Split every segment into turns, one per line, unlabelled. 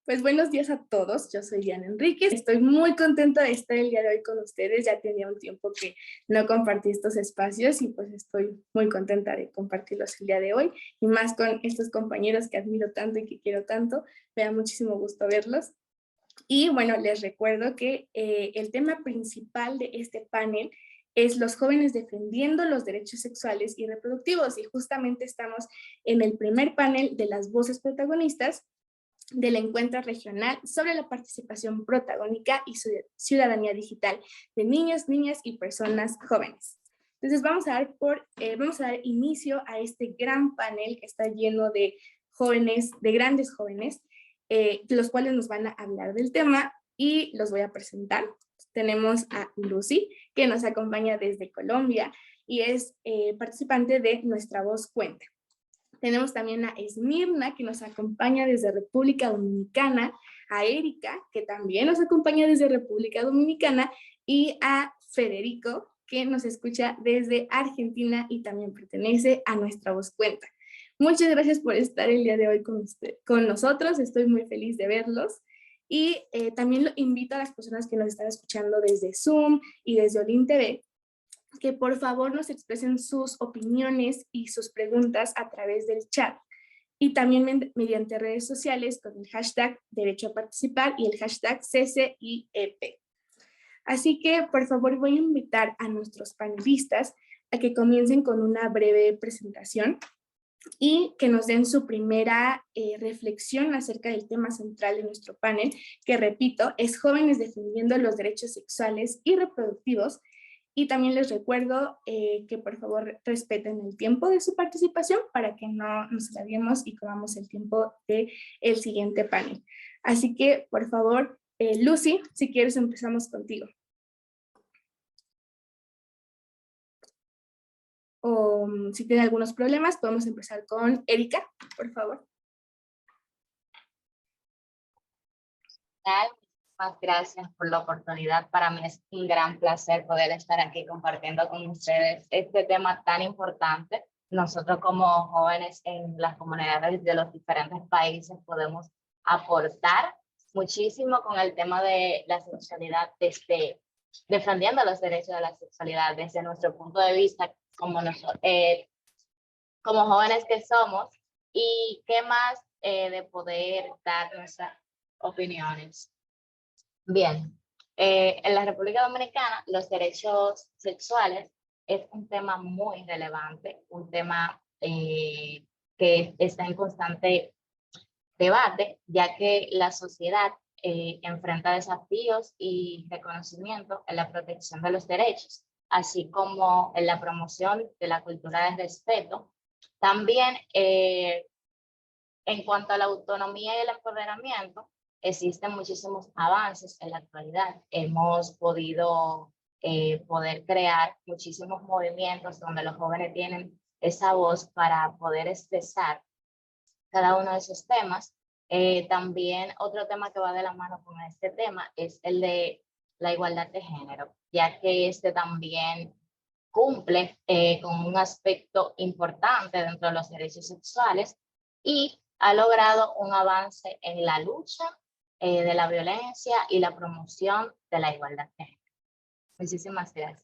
Pues buenos días a todos, yo soy Diana Enríquez, estoy muy contenta de estar el día de hoy con ustedes, ya tenía un tiempo que no compartí estos espacios y pues estoy muy contenta de compartirlos el día de hoy y más con estos compañeros que admiro tanto y que quiero tanto, me da muchísimo gusto verlos. Y bueno, les recuerdo que el tema principal de este panel es los jóvenes defendiendo los derechos sexuales y reproductivos y justamente estamos en el primer panel de las voces protagonistas del encuentro regional sobre la participación protagónica y ciudadanía digital de niños, niñas y personas jóvenes. Entonces vamos a dar inicio a este gran panel que está lleno de jóvenes, de grandes jóvenes, los cuales nos van a hablar del tema y los voy a presentar. Tenemos a Lucy, que nos acompaña desde Colombia y es participante de Nuestra Voz Cuenta. Tenemos también a Esmirna, que nos acompaña desde República Dominicana, a Erika, que también nos acompaña desde República Dominicana, y a Federico, que nos escucha desde Argentina y también pertenece a Nuestra Voz Cuenta. Muchas gracias por estar el día de hoy con nosotros, estoy muy feliz de verlos. Y también lo invito a las personas que nos están escuchando desde Zoom y desde Olin TV, que por favor nos expresen sus opiniones y sus preguntas a través del chat y también mediante redes sociales con el hashtag Derecho a Participar y el hashtag CCIEP. Así que por favor voy a invitar a nuestros panelistas a que comiencen con una breve presentación y que nos den su primera reflexión acerca del tema central de nuestro panel, que repito, es Jóvenes defendiendo los derechos sexuales y reproductivos. Y también les recuerdo que por favor respeten el tiempo de su participación para que no nos alarguemos y comamos el tiempo del siguiente panel. Así que por favor, Lucy, si quieres empezamos contigo. O si tiene algunos problemas, podemos empezar con Erika, por favor.
Muchísimas gracias por la oportunidad. Para mí es un gran placer poder estar aquí compartiendo con ustedes este tema tan importante. Nosotros como jóvenes en las comunidades de los diferentes países podemos aportar muchísimo con el tema de la sexualidad, defendiendo los derechos de la sexualidad desde nuestro punto de vista como jóvenes que somos, y qué más de poder dar nuestras opiniones. Bien, en la República Dominicana los derechos sexuales es un tema muy relevante, un tema que está en constante debate, ya que la sociedad enfrenta desafíos y reconocimiento en la protección de los derechos, así como en la promoción de la cultura de respeto. También en cuanto a la autonomía y el empoderamiento, existen muchísimos avances en la actualidad. Hemos podido poder crear muchísimos movimientos donde los jóvenes tienen esa voz para poder expresar cada uno de esos temas. También otro tema que va de la mano con este tema es el de la igualdad de género, ya que este también cumple con un aspecto importante dentro de los derechos sexuales y ha logrado un avance en la lucha de la violencia y la promoción de la igualdad de género. Muchísimas gracias.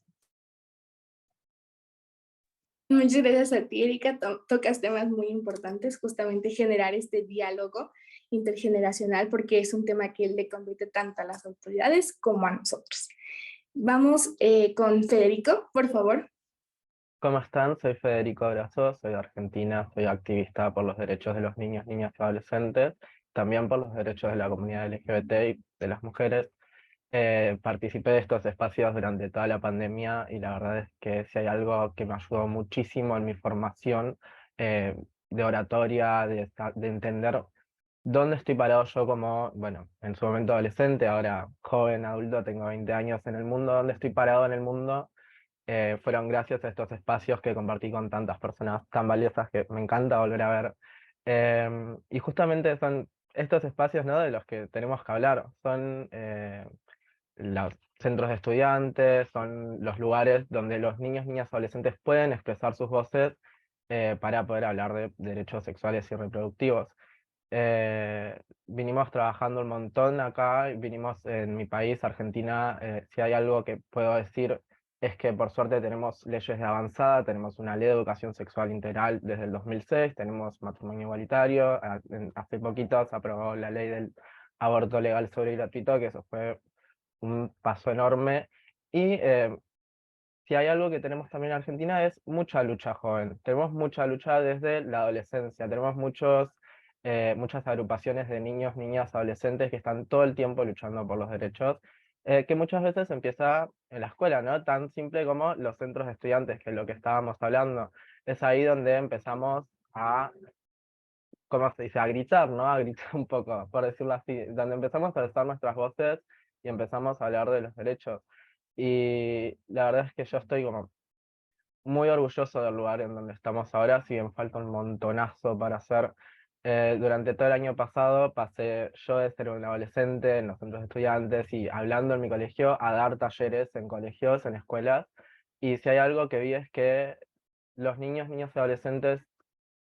Muchas gracias a ti, Erika. Tocas temas muy importantes, justamente generar este diálogo intergeneracional, porque es un tema que le compete tanto a las autoridades como a nosotros. Vamos con Federico, por favor.
¿Cómo están? Soy Federico Abrazo, soy de Argentina, soy activista por los derechos de los niños, niñas y adolescentes, también por los derechos de la comunidad LGBT y de las mujeres. Participé de estos espacios durante toda la pandemia y la verdad es que si hay algo que me ayudó muchísimo en mi formación de oratoria, de entender dónde estoy parado yo como, bueno, en su momento adolescente, ahora joven, adulto, tengo 20 años en el mundo, dónde estoy parado en el mundo, fueron gracias a estos espacios que compartí con tantas personas tan valiosas que me encanta volver a ver. Y justamente son estos espacios, ¿no?, de los que tenemos que hablar. Son los centros de estudiantes, son los lugares donde los niños, niñas, adolescentes pueden expresar sus voces para poder hablar de derechos sexuales y reproductivos. Vinimos trabajando un montón acá, vinimos en mi país, Argentina, si hay algo que puedo decir es que por suerte tenemos leyes de avanzada, tenemos una ley de educación sexual integral desde el 2006, tenemos matrimonio igualitario, hace poquito se aprobó la ley del aborto legal, seguro y gratuito, que eso fue un paso enorme, y si hay algo que tenemos también en Argentina es mucha lucha joven. Tenemos mucha lucha desde la adolescencia. Tenemos muchas agrupaciones de niños, niñas, adolescentes que están todo el tiempo luchando por los derechos, que muchas veces empieza en la escuela, ¿no? Tan simple como los centros de estudiantes, que es lo que estábamos hablando. Es ahí donde empezamos a, ¿cómo se dice? A gritar, ¿no? A gritar un poco, por decirlo así. Donde empezamos a alzar nuestras voces y empezamos a hablar de los derechos. Y la verdad es que yo estoy como muy orgulloso del lugar en donde estamos ahora, si bien falta un montonazo para hacer. Durante todo el año pasado pasé yo de ser un adolescente en los centros de estudiantes y hablando en mi colegio a dar talleres en colegios, en escuelas. Y si hay algo que vi es que los niños, niñas y adolescentes,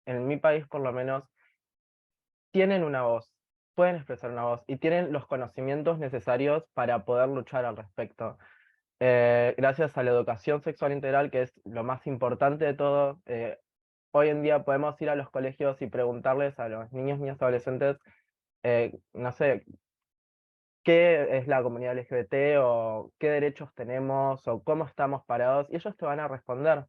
en mi país por lo menos, tienen una voz, pueden expresar una voz y tienen los conocimientos necesarios para poder luchar al respecto. Gracias a la educación sexual integral, que es lo más importante de todo, hoy en día podemos ir a los colegios y preguntarles a los niños, niñas, adolescentes, no sé, qué es la comunidad LGBT o qué derechos tenemos o cómo estamos parados, y ellos te van a responder.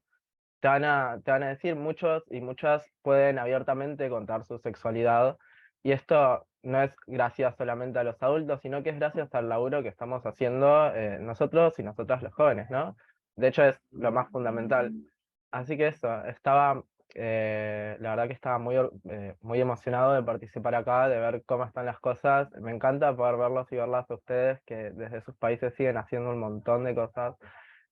Te van a decir, muchos y muchas pueden abiertamente contar su sexualidad, y esto no es gracias solamente a los adultos, sino que es gracias al laburo que estamos haciendo nosotros y nosotras los jóvenes, ¿no? De hecho es lo más fundamental. Así que eso, la verdad que estaba muy emocionado de participar acá, de ver cómo están las cosas. Me encanta poder verlos y verlas a ustedes, que desde sus países siguen haciendo un montón de cosas.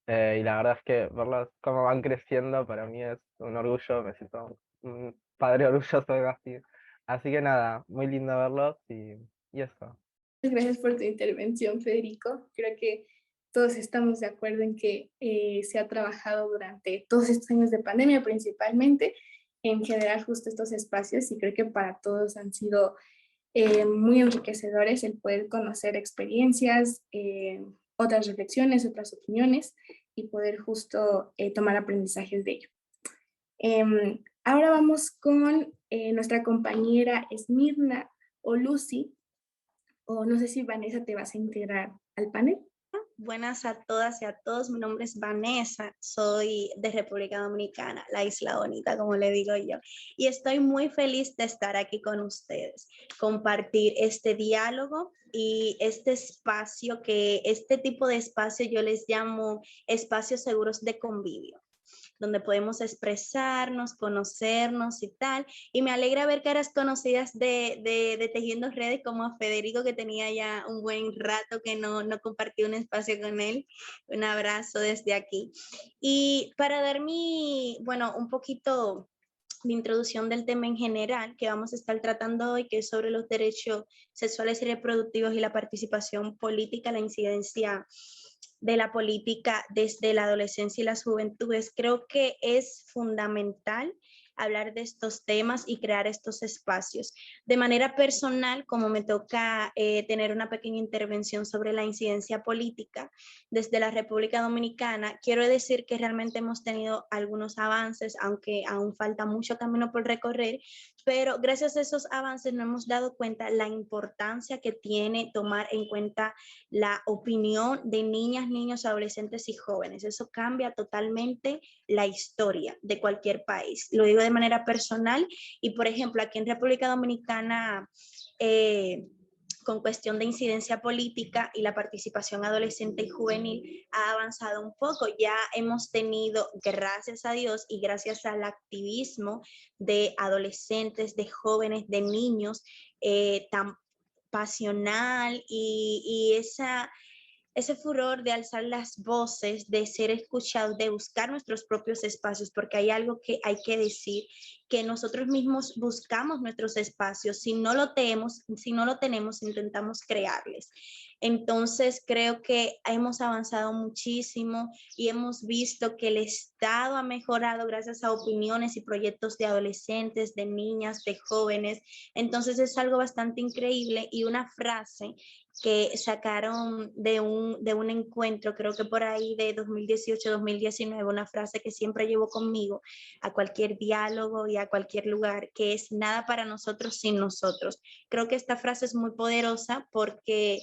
Y la verdad es que verlos cómo van creciendo para mí es un orgullo, me siento un padre orgulloso de así. Así que nada, muy lindo verlos y eso.
Gracias por tu intervención, Federico. Creo que todos estamos de acuerdo en que se ha trabajado durante todos estos años de pandemia, principalmente en generar justo estos espacios, y creo que para todos han sido muy enriquecedores el poder conocer experiencias, otras reflexiones, otras opiniones, y poder justo tomar aprendizajes de ello. Ahora vamos con nuestra compañera Esmirna o Lucy, o no sé si Vanessa te vas a integrar al panel.
Buenas a todas y a todos, mi nombre es Vanessa, soy de República Dominicana, la isla bonita, como le digo yo, y estoy muy feliz de estar aquí con ustedes, compartir este diálogo y este espacio, que este tipo de espacio yo les llamo espacios seguros de convivio, donde podemos expresarnos, conocernos y tal. Y me alegra ver caras conocidas de Tejiendo Redes, como a Federico, que tenía ya un buen rato que no compartí un espacio con él. Un abrazo desde aquí. Y para dar un poquito de introducción del tema en general que vamos a estar tratando hoy, que es sobre los derechos sexuales y reproductivos y la participación política, la incidencia de la política desde la adolescencia y las juventudes. Creo que es fundamental hablar de estos temas y crear estos espacios. De manera personal, como me toca tener una pequeña intervención sobre la incidencia política desde la República Dominicana, quiero decir que realmente hemos tenido algunos avances, aunque aún falta mucho camino por recorrer, pero gracias a esos avances nos hemos dado cuenta la importancia que tiene tomar en cuenta la opinión de niñas, niños, adolescentes y jóvenes. Eso cambia totalmente la historia de cualquier país. Lo digo de manera personal y, por ejemplo, aquí en República Dominicana, con cuestión de incidencia política y la participación adolescente y juvenil ha avanzado un poco. Ya hemos tenido, gracias a Dios y gracias al activismo de adolescentes, de jóvenes, de niños, tan pasional y ese furor de alzar las voces, de ser escuchados, de buscar nuestros propios espacios, porque hay algo que hay que decir, que nosotros mismos buscamos nuestros espacios, si no lo tenemos, intentamos crearles. Entonces, creo que hemos avanzado muchísimo y hemos visto que el Estado ha mejorado gracias a opiniones y proyectos de adolescentes, de niñas, de jóvenes. Entonces, es algo bastante increíble y una frase que sacaron de un encuentro, creo que por ahí de 2018-2019, una frase que siempre llevo conmigo a cualquier diálogo y a cualquier lugar, que es nada para nosotros sin nosotros. Creo que esta frase es muy poderosa porque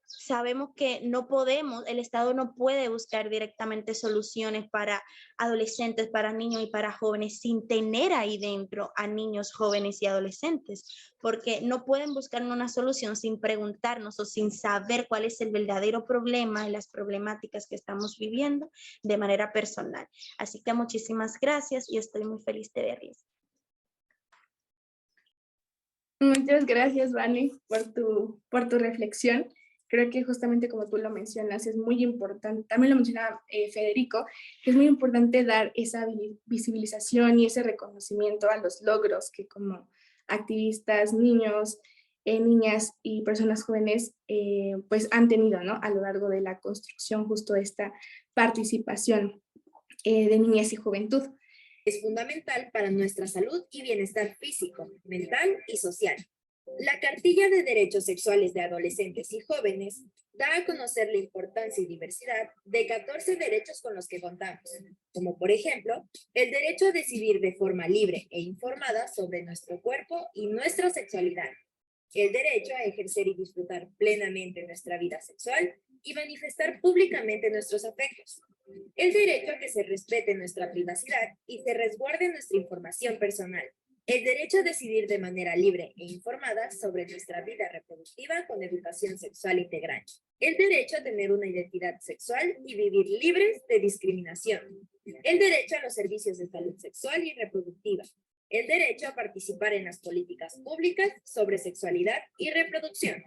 sabemos que no podemos, el Estado no puede buscar directamente soluciones para adolescentes, para niños y para jóvenes sin tener ahí dentro a niños, jóvenes y adolescentes, porque no pueden buscar una solución sin preguntarnos o sin saber cuál es el verdadero problema y las problemáticas que estamos viviendo de manera personal. Así que muchísimas gracias y estoy muy feliz de verles.
Muchas gracias, Vani, por tu reflexión. Creo que justamente como tú lo mencionas, es muy importante, también lo mencionaba Federico, que es muy importante dar esa visibilización y ese reconocimiento a los logros que como activistas, niños, niñas y personas jóvenes pues han tenido, ¿no? A lo largo de la construcción justo de esta participación de niñez y juventud.
Es fundamental para nuestra salud y bienestar físico, mental y social. La Cartilla de Derechos Sexuales de Adolescentes y Jóvenes da a conocer la importancia y diversidad de 14 derechos con los que contamos, como por ejemplo, el derecho a decidir de forma libre e informada sobre nuestro cuerpo y nuestra sexualidad, el derecho a ejercer y disfrutar plenamente nuestra vida sexual y manifestar públicamente nuestros afectos, el derecho a que se respete nuestra privacidad y se resguarde nuestra información personal, el derecho a decidir de manera libre e informada sobre nuestra vida reproductiva con educación sexual integral, el derecho a tener una identidad sexual y vivir libres de discriminación, el derecho a los servicios de salud sexual y reproductiva, el derecho a participar en las políticas públicas sobre sexualidad y reproducción.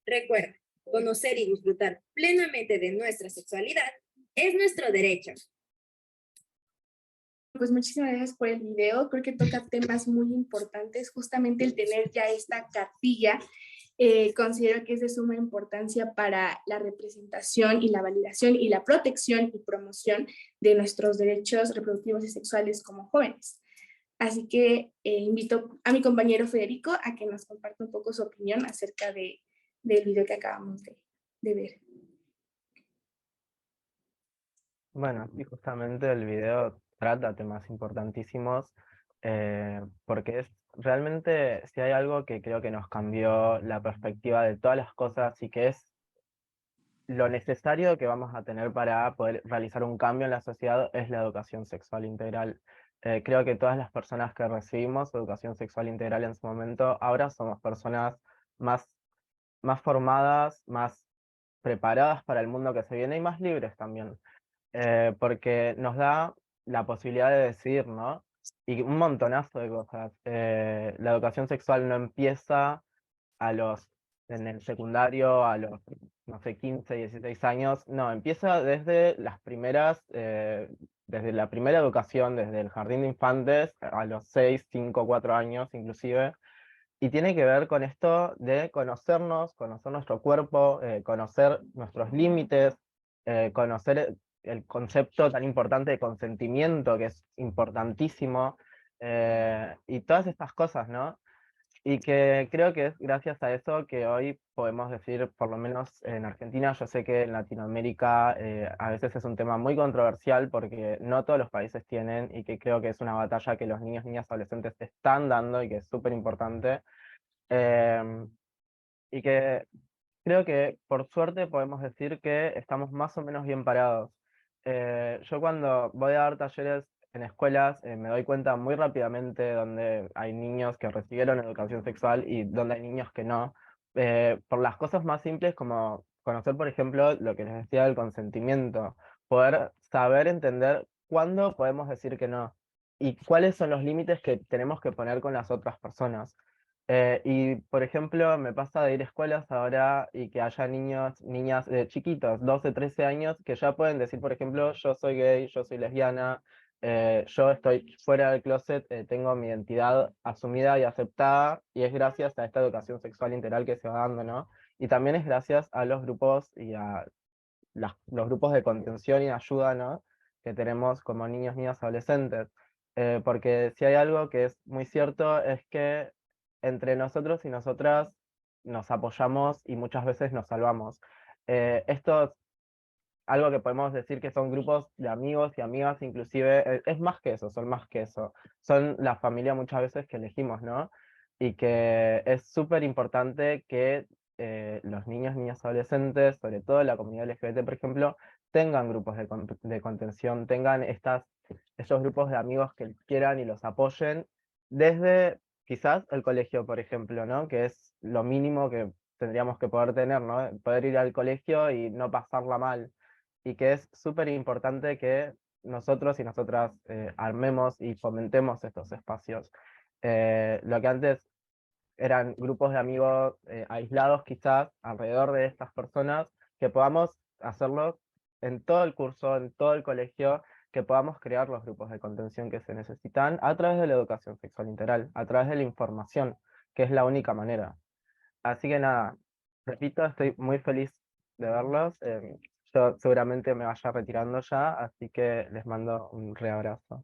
Recuerda, conocer y disfrutar plenamente de nuestra sexualidad es nuestro derecho.
Pues muchísimas gracias por el video, creo que toca temas muy importantes, justamente el tener ya esta cartilla, considero que es de suma importancia para la representación y la validación y la protección y promoción de nuestros derechos reproductivos y sexuales como jóvenes. Así que invito a mi compañero Federico a que nos comparta un poco su opinión acerca del video que acabamos de ver.
Bueno, y justamente el video trata temas importantísimos, porque es realmente, si hay algo que creo que nos cambió la perspectiva de todas las cosas y que es lo necesario que vamos a tener para poder realizar un cambio en la sociedad, es la educación sexual integral. Creo que todas las personas que recibimos educación sexual integral en su momento, ahora somos personas más formadas, más preparadas para el mundo que se viene y más libres también. Porque nos da la posibilidad de decidir, ¿no? Y un montonazo de cosas. La educación sexual no empieza en el secundario a los, no sé, 15, 16 años, no, empieza desde desde la primera educación, desde el jardín de infantes, a los 6, 5, 4 años inclusive, y tiene que ver con esto de conocernos, conocer nuestro cuerpo, conocer nuestros límites, conocer el concepto tan importante de consentimiento, que es importantísimo, y todas estas cosas, ¿no? Y que creo que es gracias a eso que hoy podemos decir, por lo menos en Argentina, yo sé que en Latinoamérica a veces es un tema muy controversial porque no todos los países tienen, y que creo que es una batalla que los niños, niñas, adolescentes están dando y que es súper importante. Y que creo que por suerte podemos decir que estamos más o menos bien parados. Yo cuando voy a dar talleres en escuelas me doy cuenta muy rápidamente donde hay niños que recibieron educación sexual y donde hay niños que no, por las cosas más simples como conocer, por ejemplo, lo que les decía del consentimiento, poder saber entender cuándo podemos decir que no y cuáles son los límites que tenemos que poner con las otras personas. Y, por ejemplo, me pasa de ir a escuelas ahora y que haya niños, niñas chiquitos, 12, 13 años, que ya pueden decir, por ejemplo, yo soy gay, yo soy lesbiana, yo estoy fuera del closet, tengo mi identidad asumida y aceptada, y es gracias a esta educación sexual integral que se va dando, ¿no? Y también es gracias a los grupos y a los grupos de contención y ayuda, ¿no? Que tenemos como niños, niñas, adolescentes. Porque si hay algo que es muy cierto es que entre nosotros y nosotras nos apoyamos y muchas veces nos salvamos. Esto es algo que podemos decir que son grupos de amigos y amigas, inclusive, es más que eso, son más que eso. Son la familia muchas veces que elegimos, ¿no? Y que es súper importante que los niños, niñas, adolescentes, sobre todo la comunidad LGBT, por ejemplo, tengan grupos de contención, tengan estos grupos de amigos que quieran y los apoyen desde quizás el colegio, por ejemplo, ¿no? Que es lo mínimo que tendríamos que poder tener, ¿no? Poder ir al colegio y no pasarla mal, y que es súper importante que nosotros y nosotras armemos y fomentemos estos espacios. Lo que antes eran grupos de amigos aislados quizás alrededor de estas personas, que podamos hacerlo en todo el curso, en todo el colegio, que podamos crear los grupos de contención que se necesitan a través de la educación sexual integral, a través de la información, que es la única manera. Así que nada, repito, estoy muy feliz de verlos. Yo seguramente me vaya retirando ya, así que les mando un reabrazo.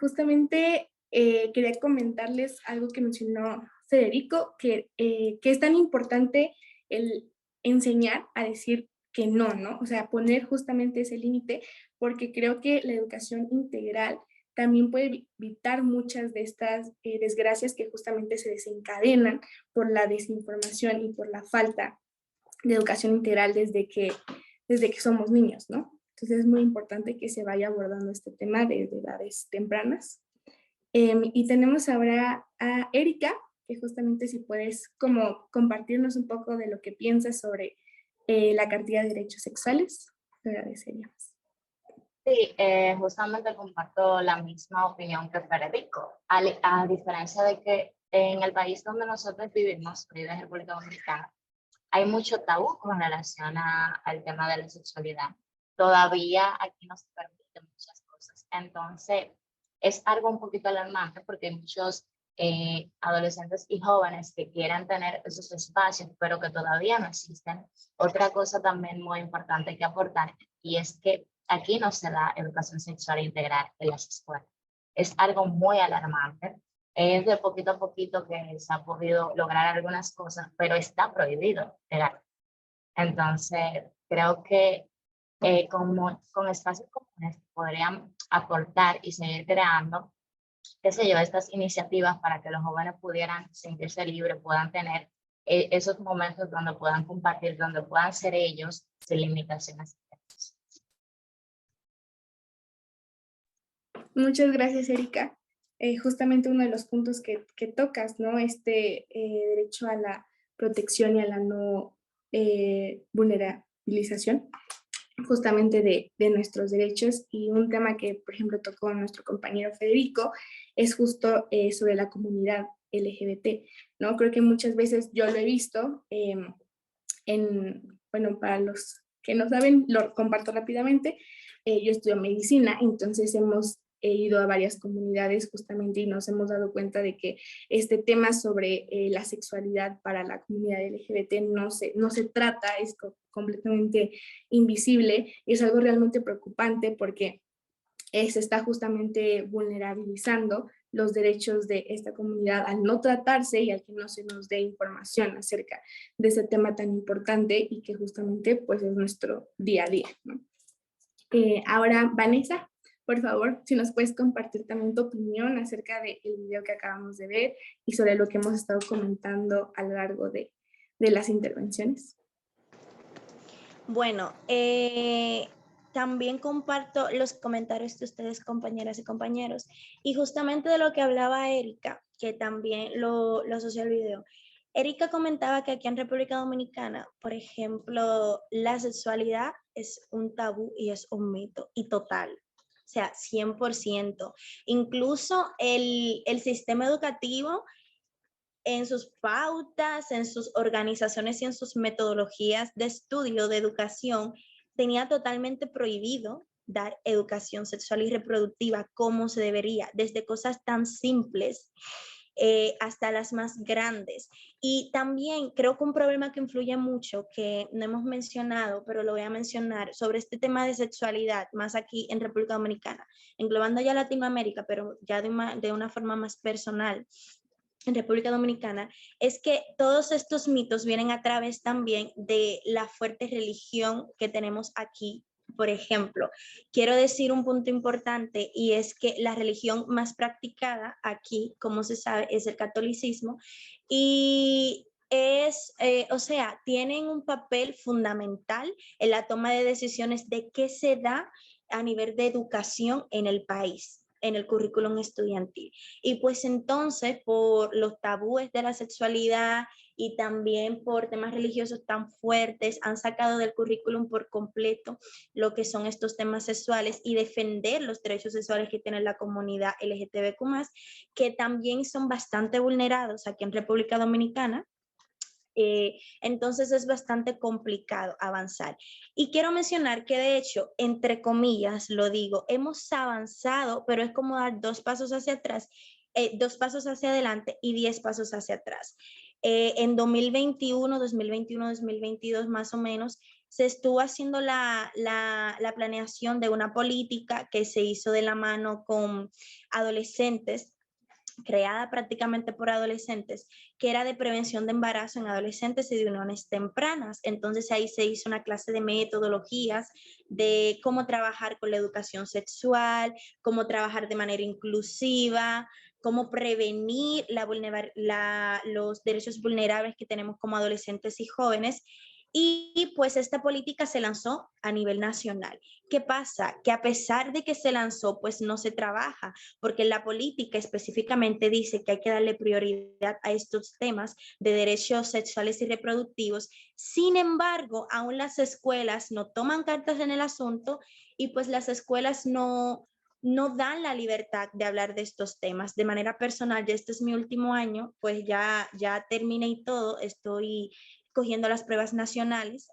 Justamente quería comentarles algo que mencionó Federico, que es tan importante el enseñar a decir que no, ¿no? O sea, poner justamente ese límite, porque creo que la educación integral también puede evitar muchas de estas desgracias que justamente se desencadenan por la desinformación y por la falta de educación integral desde que somos niños, ¿no? Entonces es muy importante que se vaya abordando este tema desde edades tempranas. Y tenemos ahora a Erika, que justamente si puedes como compartirnos un poco de lo que piensas sobre la cartilla de derechos sexuales, te agradeceríamos.
Sí, justamente comparto la misma opinión que Federico, a diferencia de que en el país donde nosotros vivimos, en República Dominicana, hay mucho tabú con relación al tema de la sexualidad. Todavía aquí no se permiten muchas cosas. Entonces, es algo un poquito alarmante porque hay muchos adolescentes y jóvenes que quieren tener esos espacios, pero que todavía no existen. Otra cosa también muy importante que aportar, y es que aquí no se da educación sexual integral en las escuelas. Es algo muy alarmante. Es de poquito a poquito que se ha podido lograr algunas cosas, pero está prohibido legal. Entonces, creo que con espacios comunes podrían aportar y seguir creando, qué sé yo, estas iniciativas para que los jóvenes pudieran sentirse libres, puedan tener esos momentos donde puedan compartir, donde puedan ser ellos sin limitaciones.
Muchas gracias, Erika. Justamente uno de los puntos que tocas, ¿no? Este derecho a la protección y a la no vulnerabilización justamente de nuestros derechos, y un tema que, por ejemplo, tocó nuestro compañero Federico es justo sobre la comunidad LGBT, ¿no? Creo que muchas veces yo lo he visto bueno, para los que no saben, lo comparto rápidamente. Yo estudio medicina, entonces hemos ido a varias comunidades justamente y nos hemos dado cuenta de que este tema sobre la sexualidad para la comunidad LGBT no se trata, es completamente invisible, y es algo realmente preocupante porque se está justamente vulnerabilizando los derechos de esta comunidad al no tratarse y al que no se nos dé información acerca de ese tema tan importante y que justamente pues es nuestro día a día, ¿no? Ahora, Vanessa, por favor, si nos puedes compartir también tu opinión acerca del video que acabamos de ver y sobre lo que hemos estado comentando a lo largo de las intervenciones.
Bueno, también comparto los comentarios de ustedes, compañeras y compañeros, y justamente de lo que hablaba Erika, que también lo asoció al video. Erika comentaba que aquí en República Dominicana, por ejemplo, la sexualidad es un tabú y es un mito, y total. O sea, 100%. Incluso el sistema educativo en sus pautas, en sus organizaciones y en sus metodologías de estudio de educación, tenía totalmente prohibido dar educación sexual y reproductiva como se debería, desde cosas tan simples hasta las más grandes. Y también creo que un problema que influye mucho, que no hemos mencionado, pero lo voy a mencionar, sobre este tema de sexualidad, más aquí en República Dominicana, englobando ya Latinoamérica, pero ya de una forma más personal, en República Dominicana, es que todos estos mitos vienen a través también de la fuerte religión que tenemos aquí. Por ejemplo, quiero decir un punto importante y es que la religión más practicada aquí, como se sabe, es el catolicismo y o sea, tienen un papel fundamental en la toma de decisiones de qué se da a nivel de educación en el país, en el currículum estudiantil. Y pues entonces, por los tabúes de la sexualidad y también por temas religiosos tan fuertes, han sacado del currículum por completo lo que son estos temas sexuales y defender los derechos sexuales que tiene la comunidad LGTBQ+, que también son bastante vulnerados aquí en República Dominicana. Entonces es bastante complicado avanzar. Y quiero mencionar que de hecho, entre comillas, lo digo, hemos avanzado, pero es como dar 2 pasos hacia atrás, 2 pasos hacia adelante y 10 pasos hacia atrás. En 2021, 2022 más o menos, se estuvo haciendo la planeación de una política que se hizo de la mano con adolescentes, creada prácticamente por adolescentes, que era de prevención de embarazo en adolescentes y de uniones tempranas. Entonces ahí se hizo una clase de metodologías de cómo trabajar con la educación sexual, cómo trabajar de manera inclusiva, cómo prevenir los derechos vulnerables que tenemos como adolescentes y jóvenes. Y pues esta política se lanzó a nivel nacional. ¿Qué pasa? Que a pesar de que se lanzó, pues no se trabaja, porque la política específicamente dice que hay que darle prioridad a estos temas de derechos sexuales y reproductivos. Sin embargo, aún las escuelas no toman cartas en el asunto y pues las escuelas no dan la libertad de hablar de estos temas. De manera personal, ya este es mi último año, pues ya terminé y todo, estoy cogiendo las pruebas nacionales.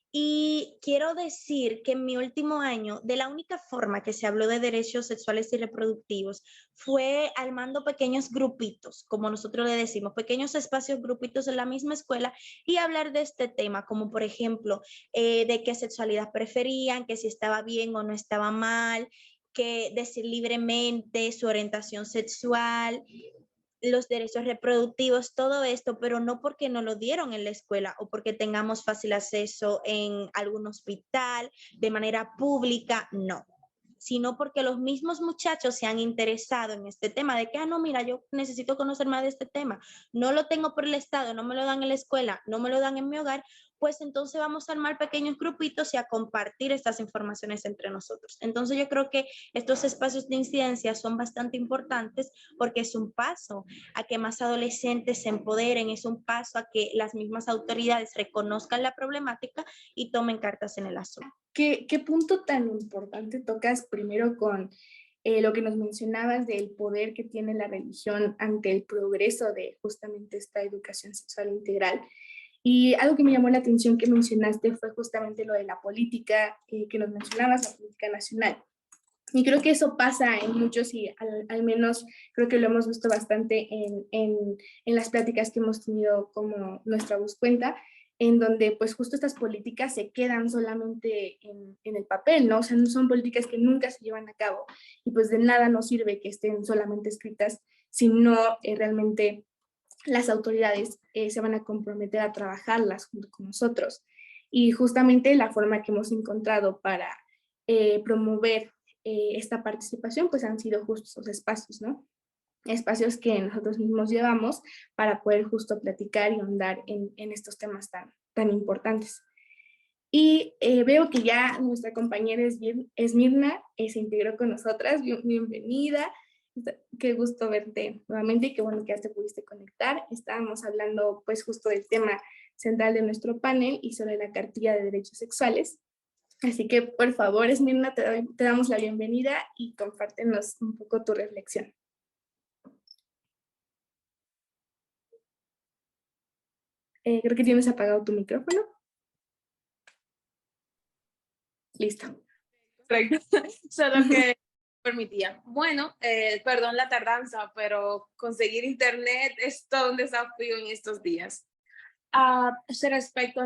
Y quiero decir que en mi último año, de la única forma que se habló de derechos sexuales y reproductivos fue armando pequeños grupitos, como nosotros le decimos, pequeños espacios, grupitos en la misma escuela y hablar de este tema, como por ejemplo, de qué sexualidad preferían, que si estaba bien o no estaba mal, que decir libremente su orientación sexual, los derechos reproductivos, todo esto, pero no porque no lo dieron en la escuela o porque tengamos fácil acceso en algún hospital de manera pública, no, sino porque los mismos muchachos se han interesado en este tema de que, no, mira, yo necesito conocer más de este tema, no lo tengo por el Estado, no me lo dan en la escuela, no me lo dan en mi hogar, pues entonces vamos a armar pequeños grupitos y a compartir estas informaciones entre nosotros. Entonces yo creo que estos espacios de incidencia son bastante importantes porque es un paso a que más adolescentes se empoderen, es un paso a que las mismas autoridades reconozcan la problemática y tomen cartas en el asunto.
¿Qué punto tan importante tocas primero con lo que nos mencionabas del poder que tiene la religión ante el progreso de justamente esta educación sexual integral? Y algo que me llamó la atención que mencionaste fue justamente lo de la política que nos mencionabas, la política nacional. Y creo que eso pasa en muchos y al menos creo que lo hemos visto bastante en las pláticas que hemos tenido como Nuestra Voz Cuenta, en donde pues justo estas políticas se quedan solamente en el papel, ¿no? O sea, no son políticas que nunca se llevan a cabo y pues de nada nos sirve que estén solamente escritas si no realmente las autoridades se van a comprometer a trabajarlas junto con nosotros. Y justamente la forma que hemos encontrado para promover esta participación, pues han sido justo esos espacios, ¿no? Espacios que nosotros mismos llevamos para poder justo platicar y ahondar en estos temas tan importantes. Y veo que ya nuestra compañera Esmirna se integró con nosotras. Bienvenida. Qué gusto verte nuevamente y qué bueno que ya te pudiste conectar. Estábamos hablando pues justo del tema central de nuestro panel y sobre la cartilla de derechos sexuales. Así que por favor, Esmirna, te damos la bienvenida y compártenos un poco tu reflexión. Creo que tienes apagado tu micrófono. Listo.
Correcto. Solo que permitía. Bueno, perdón la tardanza, pero conseguir internet es todo un desafío en estos días. Respecto a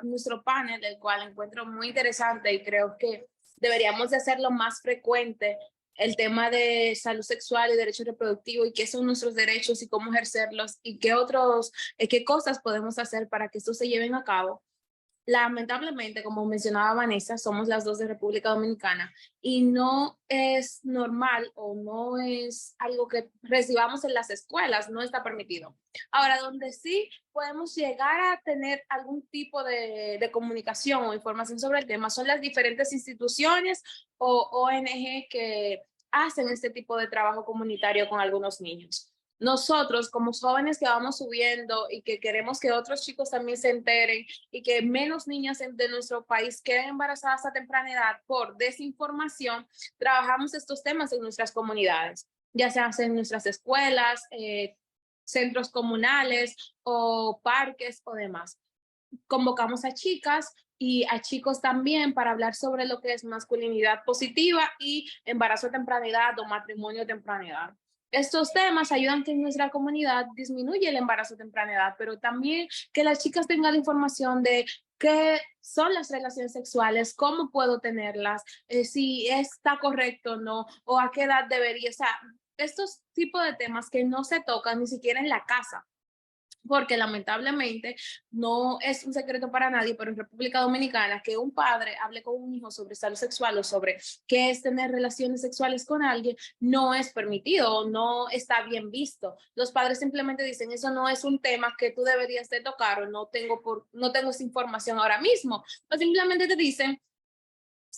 nuestro panel, el cual encuentro muy interesante y creo que deberíamos de hacerlo más frecuente, el tema de salud sexual y derecho reproductivo y qué son nuestros derechos y cómo ejercerlos y qué cosas podemos hacer para que esto se lleven a cabo. Lamentablemente, como mencionaba Vanessa, somos las dos de República Dominicana y no es normal o no es algo que recibamos en las escuelas, no está permitido. Ahora, donde sí podemos llegar a tener algún tipo de comunicación o información sobre el tema son las diferentes instituciones o ONG que hacen este tipo de trabajo comunitario con algunos niños. Nosotros, como jóvenes que vamos subiendo y que queremos que otros chicos también se enteren y que menos niñas de nuestro país queden embarazadas a temprana edad por desinformación, trabajamos estos temas en nuestras comunidades, ya sea en nuestras escuelas, centros comunales o parques o demás. Convocamos a chicas y a chicos también para hablar sobre lo que es masculinidad positiva y embarazo a temprana edad o matrimonio a temprana edad. Estos temas ayudan que en nuestra comunidad disminuya el embarazo a temprana edad, pero también que las chicas tengan la información de qué son las relaciones sexuales, cómo puedo tenerlas, si está correcto o no, o a qué edad debería. O sea, estos tipos de temas que no se tocan ni siquiera en la casa, porque lamentablemente no es un secreto para nadie, pero en República Dominicana que un padre hable con un hijo sobre salud sexual o sobre qué es tener relaciones sexuales con alguien no es permitido, no está bien visto. Los padres simplemente dicen, eso no es un tema que tú deberías de tocar o no tengo esa información ahora mismo. O simplemente te dicen,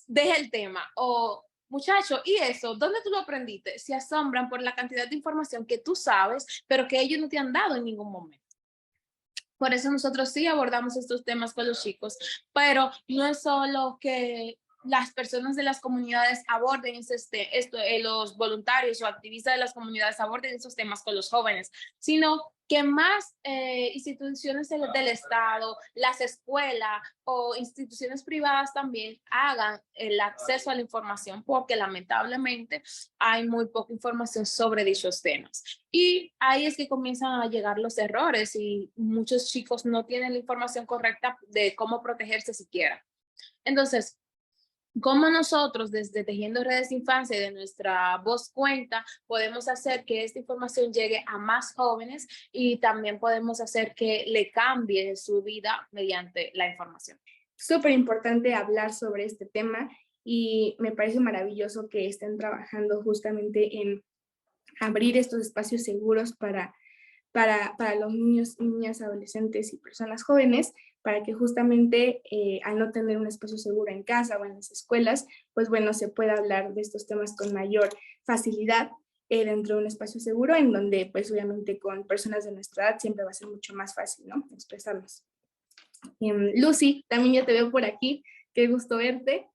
deja el tema o muchacho, ¿y eso? ¿Dónde tú lo aprendiste? Se asombran por la cantidad de información que tú sabes, pero que ellos no te han dado en ningún momento. Por eso nosotros sí abordamos estos temas con los chicos, pero no es solo que las personas de las comunidades aborden los voluntarios o activistas de las comunidades aborden esos temas con los jóvenes, sino que más instituciones del Estado, las escuelas o instituciones privadas también hagan el acceso a la información, porque lamentablemente hay muy poca información sobre dichos temas. Y ahí es que comienzan a llegar los errores y muchos chicos no tienen la información correcta de cómo protegerse siquiera. Entonces, ¿cómo nosotros desde Tejiendo Redes de Infancia y de nuestra voz cuenta podemos hacer que esta información llegue a más jóvenes y también podemos hacer que le cambie su vida mediante la información?
Súper importante hablar sobre este tema y me parece maravilloso que estén trabajando justamente en abrir estos espacios seguros para los niños, niñas, adolescentes y personas jóvenes, para que justamente al no tener un espacio seguro en casa o en las escuelas, pues bueno, se pueda hablar de estos temas con mayor facilidad dentro de un espacio seguro, en donde pues obviamente con personas de nuestra edad siempre va a ser mucho más fácil, ¿no? Expresarnos. Lucy, también ya te veo por aquí, qué gusto verte.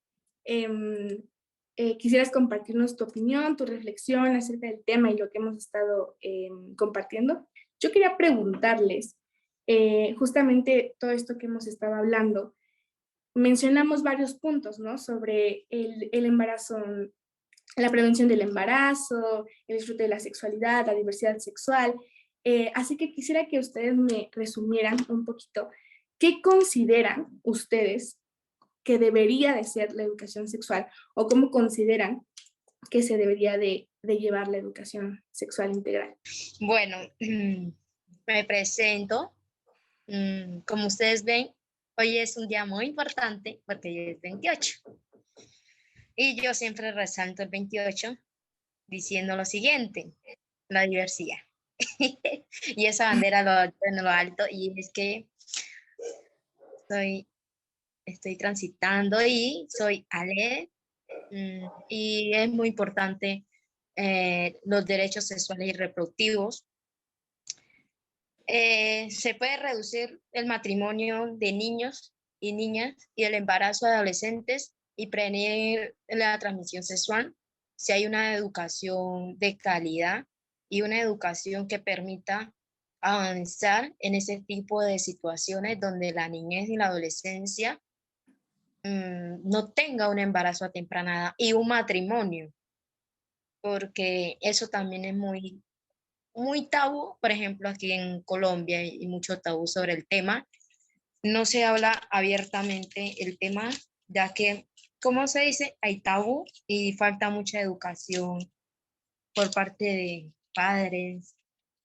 ¿Quisieras compartirnos tu opinión, tu reflexión acerca del tema y lo que hemos estado compartiendo? Yo quería preguntarles, justamente todo esto que hemos estado hablando, mencionamos varios puntos, ¿no? Sobre el embarazo, la prevención del embarazo, el disfrute de la sexualidad, la diversidad sexual. Así que quisiera que ustedes me resumieran un poquito qué consideran ustedes que debería de ser la educación sexual o cómo consideran que se debería de llevar la educación sexual integral.
Bueno, me presento. Como ustedes ven, hoy es un día muy importante porque hoy es 28. Y yo siempre resalto el 28 diciendo lo siguiente, la diversidad. Y esa bandera lo alto en lo alto, y es que estoy transitando y soy Ale, y es muy importante los derechos sexuales y reproductivos. Se puede reducir el matrimonio de niños y niñas y el embarazo de adolescentes y prevenir la transmisión sexual si hay una educación de calidad y una educación que permita avanzar en ese tipo de situaciones donde la niñez y la adolescencia no tenga un embarazo a temprana edad y un matrimonio, porque eso también es muy, muy tabú. Por ejemplo, aquí en Colombia hay mucho tabú sobre el tema. No se habla abiertamente el tema, ya que, como se dice, hay tabú y falta mucha educación por parte de padres,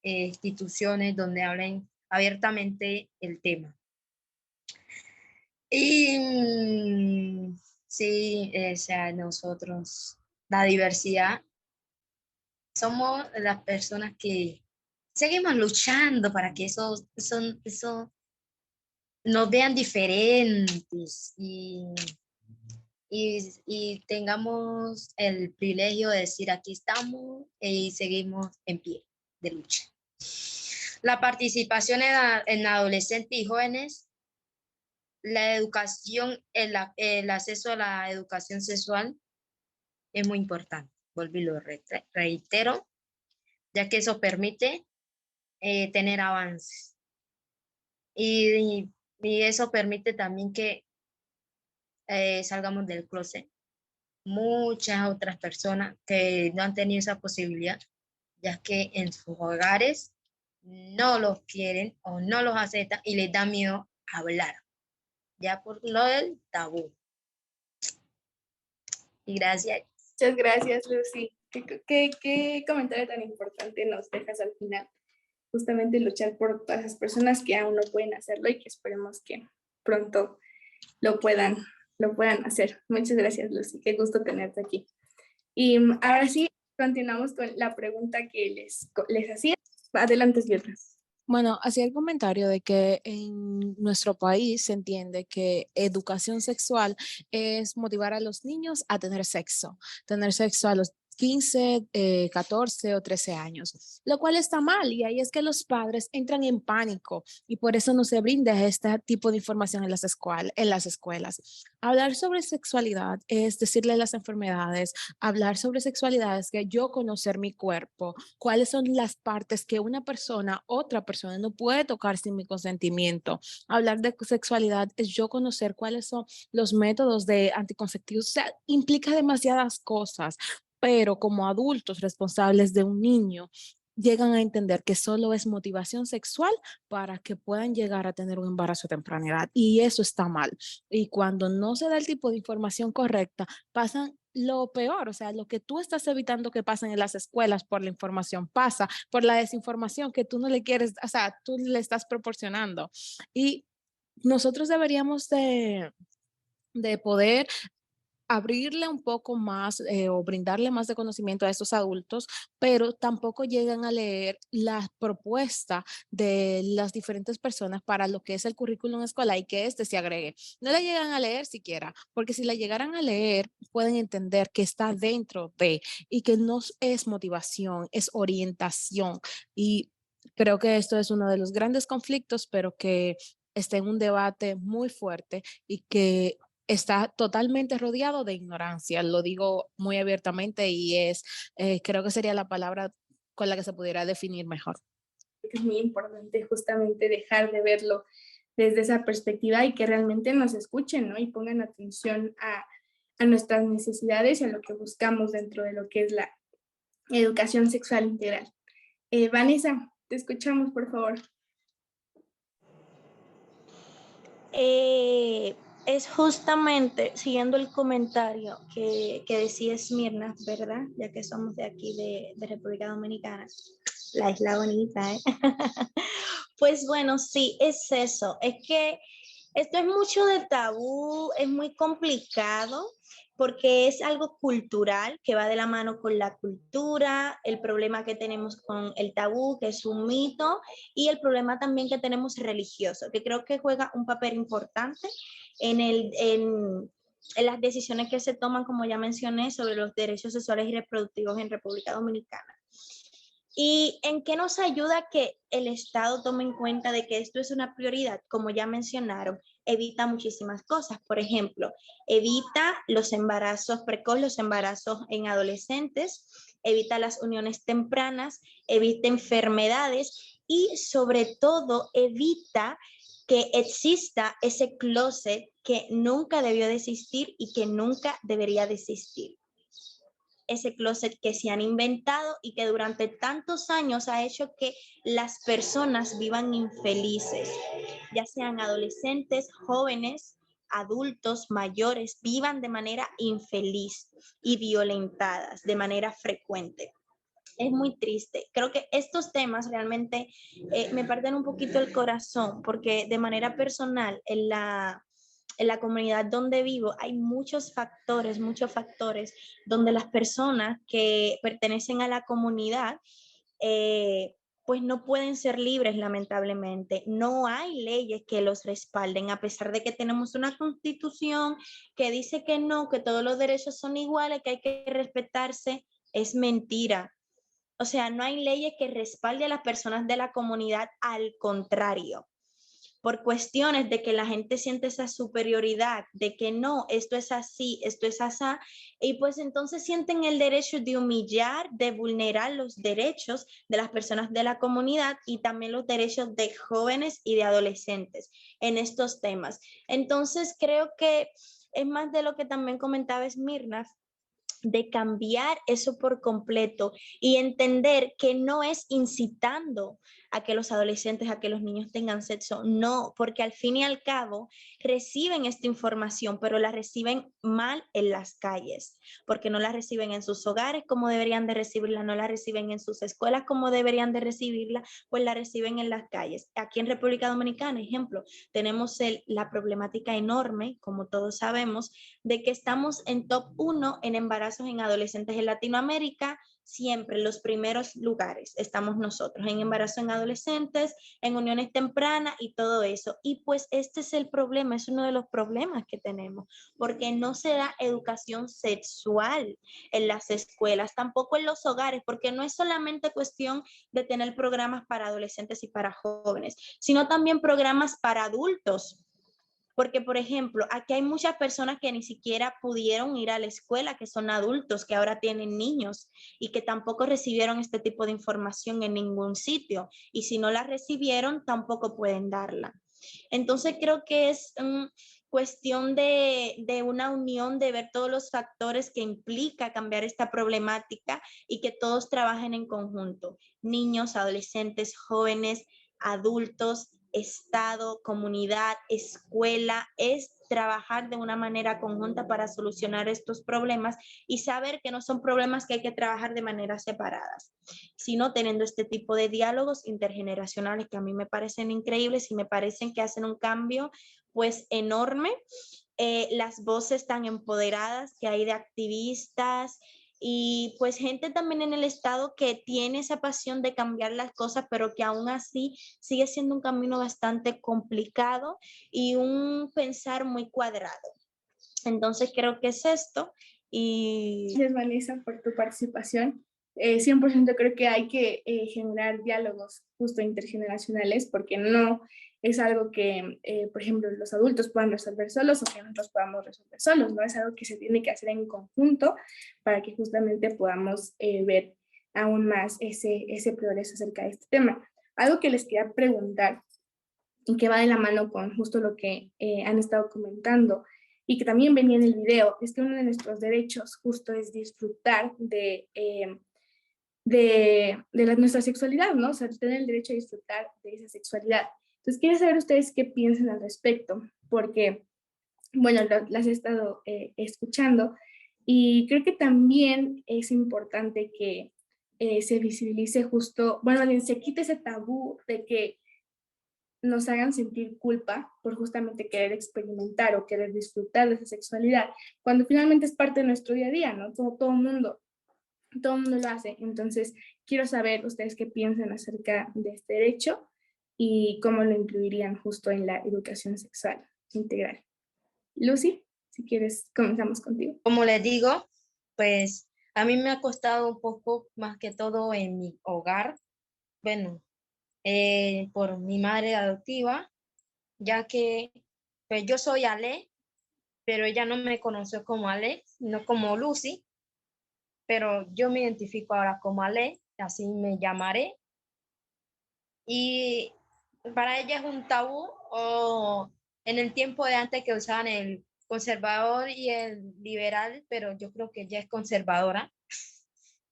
instituciones donde hablen abiertamente el tema. Y sí, o sea, nosotros, la diversidad, somos las personas que seguimos luchando para que eso nos vean diferentes y tengamos el privilegio de decir aquí estamos y seguimos en pie de lucha. La participación en adolescentes y jóvenes, la educación, el acceso a la educación sexual es muy importante. Vuelvo y lo reitero, ya que eso permite tener avances. Y eso permite también que salgamos del closet. Muchas otras personas que no han tenido esa posibilidad, ya que en sus hogares no los quieren o no los aceptan y les da miedo hablar, ya por lo del tabú. Y gracias.
Muchas gracias, Lucy. ¿Qué comentario tan importante nos dejas al final? Justamente luchar por todas las personas que aún no pueden hacerlo y que esperemos que pronto lo puedan hacer. Muchas gracias, Lucy. Qué gusto tenerte aquí. Y ahora sí, continuamos con la pregunta que les hacía. Adelante, Sierra.
Bueno, hacía el comentario de que en nuestro país se entiende que educación sexual es motivar a los niños a tener sexo a los 15, 14 o 13 años, lo cual está mal y ahí es que los padres entran en pánico y por eso no se brinda este tipo de información en las escuelas. Hablar sobre sexualidad es decirle las enfermedades, hablar sobre sexualidad es que yo conocer mi cuerpo, cuáles son las partes que otra persona no puede tocar sin mi consentimiento. Hablar de sexualidad es yo conocer cuáles son los métodos de anticonceptivos, o sea, implica demasiadas cosas, pero como adultos responsables de un niño, llegan a entender que solo es motivación sexual para que puedan llegar a tener un embarazo a temprana edad y eso está mal. Y cuando no se da el tipo de información correcta, pasan lo peor, o sea, lo que tú estás evitando que pasen en las escuelas por la información pasa por la desinformación que tú no le quieres, o sea, tú le estás proporcionando. Y nosotros deberíamos de poder abrirle un poco más o brindarle más de conocimiento a estos adultos, pero tampoco llegan a leer la propuesta de las diferentes personas para lo que es el currículum escolar y que este se agregue. No la llegan a leer siquiera, porque si la llegaran a leer, pueden entender que está dentro de y que no es motivación, es orientación. Y creo que esto es uno de los grandes conflictos, pero que está en un debate muy fuerte y que está totalmente rodeado de ignorancia, lo digo muy abiertamente y creo que sería la palabra con la que se pudiera definir mejor.
Es muy importante justamente dejar de verlo desde esa perspectiva y que realmente nos escuchen, ¿no? Y pongan atención a nuestras necesidades y a lo que buscamos dentro de lo que es la educación sexual integral. Vanessa, te escuchamos, por favor.
Es justamente siguiendo el comentario que decía Esmirna, ¿verdad? Ya que somos de aquí, de República Dominicana, la isla bonita, ¿eh? Pues bueno, sí, es eso. Es que esto es mucho de tabú, es muy complicado porque es algo cultural que va de la mano con la cultura, el problema que tenemos con el tabú, que es un mito, y el problema también que tenemos religioso, que creo que juega un papel importante en las decisiones que se toman, como ya mencioné, sobre los derechos sexuales y reproductivos en República Dominicana. ¿Y en qué nos ayuda que el Estado tome en cuenta de que esto es una prioridad? Como ya mencionaron, evita muchísimas cosas. Por ejemplo, evita los embarazos precoces, los embarazos en adolescentes, evita las uniones tempranas, evita enfermedades y sobre todo evita que exista ese closet que nunca debió de existir y que nunca debería de existir. Ese closet que se han inventado y que durante tantos años ha hecho que las personas vivan infelices, ya sean adolescentes, jóvenes, adultos, mayores, vivan de manera infeliz y violentadas de manera frecuente. Es muy triste. Creo que estos temas realmente me parten un poquito el corazón porque de manera personal en la comunidad donde vivo hay muchos factores donde las personas que pertenecen a la comunidad pues no pueden ser libres, lamentablemente. No hay leyes que los respalden, a pesar de que tenemos una constitución que dice que no, que todos los derechos son iguales, que hay que respetarse. Es mentira. O sea, no hay leyes que respalden a las personas de la comunidad, al contrario, por cuestiones de que la gente siente esa superioridad, de que no, esto es así, esto es así, y pues entonces sienten el derecho de humillar, de vulnerar los derechos de las personas de la comunidad y también los derechos de jóvenes y de adolescentes en estos temas. Entonces creo que es más de lo que también comentaba Esmirna, de cambiar eso por completo y entender que no es incitando a que los adolescentes, a que los niños tengan sexo, no, porque al fin y al cabo reciben esta información, pero la reciben mal en las calles, porque no la reciben en sus hogares como deberían de recibirla, no la reciben en sus escuelas como deberían de recibirla, pues la reciben en las calles. Aquí en República Dominicana, ejemplo, tenemos la problemática enorme, como todos sabemos, de que estamos en top 1 en embarazos en adolescentes en Latinoamérica. Siempre en los primeros lugares estamos nosotros, en embarazo en adolescentes, en uniones tempranas y todo eso. Y pues este es el problema, es uno de los problemas que tenemos, porque no se da educación sexual en las escuelas, tampoco en los hogares, porque no es solamente cuestión de tener programas para adolescentes y para jóvenes, sino también programas para adultos. Porque, por ejemplo, aquí hay muchas personas que ni siquiera pudieron ir a la escuela, que son adultos, que ahora tienen niños y que tampoco recibieron este tipo de información en ningún sitio. Y si no la recibieron, tampoco pueden darla. Entonces, creo que es cuestión de una unión, de ver todos los factores que implica cambiar esta problemática y que todos trabajen en conjunto. Niños, adolescentes, jóvenes, adultos, Estado, comunidad, escuela, es trabajar de una manera conjunta para solucionar estos problemas y saber que no son problemas que hay que trabajar de manera separadas, sino teniendo este tipo de diálogos intergeneracionales que a mí me parecen increíbles y me parecen que hacen un cambio pues enorme. Las voces tan empoderadas que hay de activistas, y pues gente también en el estado que tiene esa pasión de cambiar las cosas, pero que aún así sigue siendo un camino bastante complicado y un pensar muy cuadrado. Entonces creo que es esto. Y
gracias, Vanessa, por tu participación. 100% creo que hay que generar diálogos justo intergeneracionales, porque no es algo que, por ejemplo, los adultos puedan resolver solos o que nosotros podamos resolver solos, ¿no? Es algo que se tiene que hacer en conjunto para que justamente podamos ver aún más ese progreso acerca de este tema. Algo que les quería preguntar y que va de la mano con justo lo que han estado comentando y que también venía en el video, es que uno de nuestros derechos justo es disfrutar nuestra sexualidad, ¿no? O sea, tener el derecho a disfrutar de esa sexualidad. Entonces, quiero saber ustedes qué piensan al respecto, porque, bueno, las he estado escuchando y creo que también es importante que se visibilice justo, bueno, se quite ese tabú de que nos hagan sentir culpa por justamente querer experimentar o querer disfrutar de esa sexualidad, cuando finalmente es parte de nuestro día a día, ¿no? Todo el mundo lo hace. Entonces, quiero saber ustedes qué piensan acerca de este derecho y cómo lo incluirían justo en la educación sexual integral. Lucy, si quieres, comenzamos contigo.
Como les digo, pues a mí me ha costado un poco más que todo en mi hogar, bueno, por mi madre adoptiva, ya que pues yo soy Ale, pero ella no me conoció como Ale, sino como Lucy, pero yo me identifico ahora como Ale, así me llamaré. y para ella es un tabú, o en el tiempo de antes que usaban el conservador y el liberal, pero yo creo que ella es conservadora,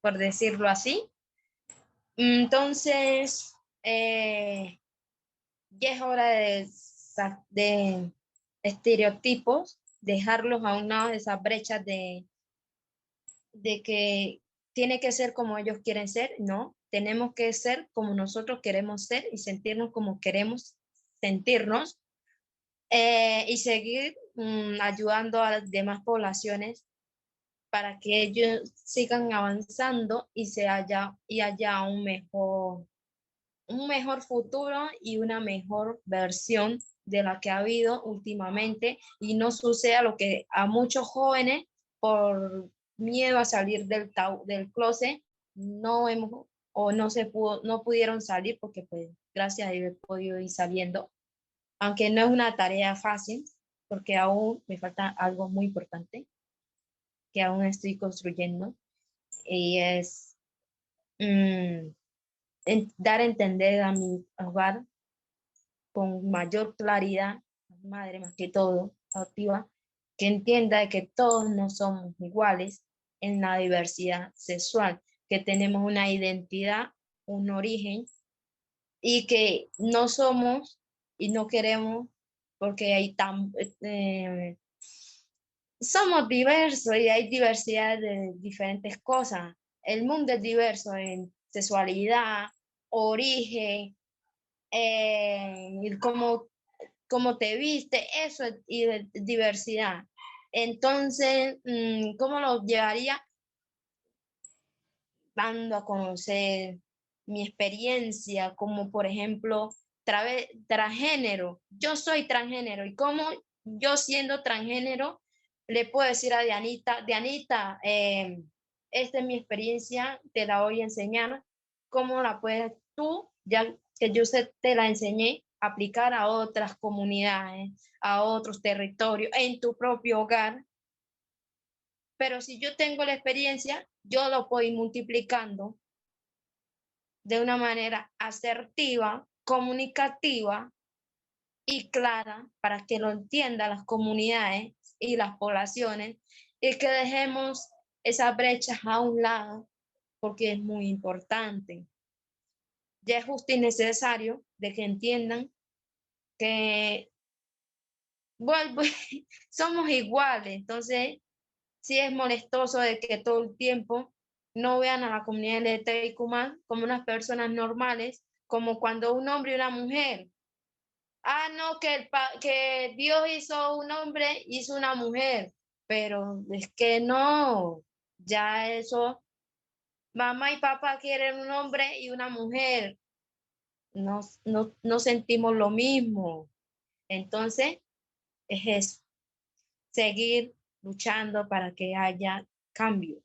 por decirlo así. Entonces, ya es hora de estereotipos, dejarlos a un lado, de esas brechas de que tiene que ser como ellos quieren ser. No, tenemos que ser como nosotros queremos ser y sentirnos como queremos sentirnos, y seguir ayudando a las demás poblaciones para que ellos sigan avanzando y haya un mejor futuro y una mejor versión de la que ha habido últimamente, y no suceda lo que a muchos jóvenes, por miedo a salir del closet, no hemos o no pudieron salir, porque pues gracias a Dios he podido ir saliendo, aunque no es una tarea fácil, porque aún me falta algo muy importante que aún estoy construyendo, y es dar a entender a mi hogar con mayor claridad, madre más que todo, activa, que entienda que todos no somos iguales en la diversidad sexual, que tenemos una identidad, un origen, y que no somos y no queremos, porque somos diversos y hay diversidad de diferentes cosas. El mundo es diverso en sexualidad, origen, cómo te viste, eso es diversidad. Entonces, ¿cómo lo llevaría? Dando a conocer mi experiencia, como por ejemplo, transgénero. Yo soy transgénero, y cómo yo, siendo transgénero, le puedo decir a Dianita, Dianita, esta es mi experiencia, te la voy a enseñar, cómo la puedes tú, ya que yo te la enseñé, aplicar a otras comunidades, a otros territorios, en tu propio hogar. Pero si yo tengo la experiencia, yo lo puedo ir multiplicando de una manera asertiva, comunicativa y clara, para que lo entiendan las comunidades y las poblaciones, y que dejemos esas brechas a un lado, porque es muy importante. Ya es justo y necesario de que entiendan que bueno, somos iguales. Entonces, sí es molestoso de que todo el tiempo no vean a la comunidad LGTBIQ+ como unas personas normales, como cuando un hombre y una mujer. Ah, no, que Dios hizo un hombre, hizo una mujer, pero es que no, ya eso, mamá y papá quieren un hombre y una mujer, no sentimos lo mismo. Entonces, es eso, seguir luchando para que haya cambio.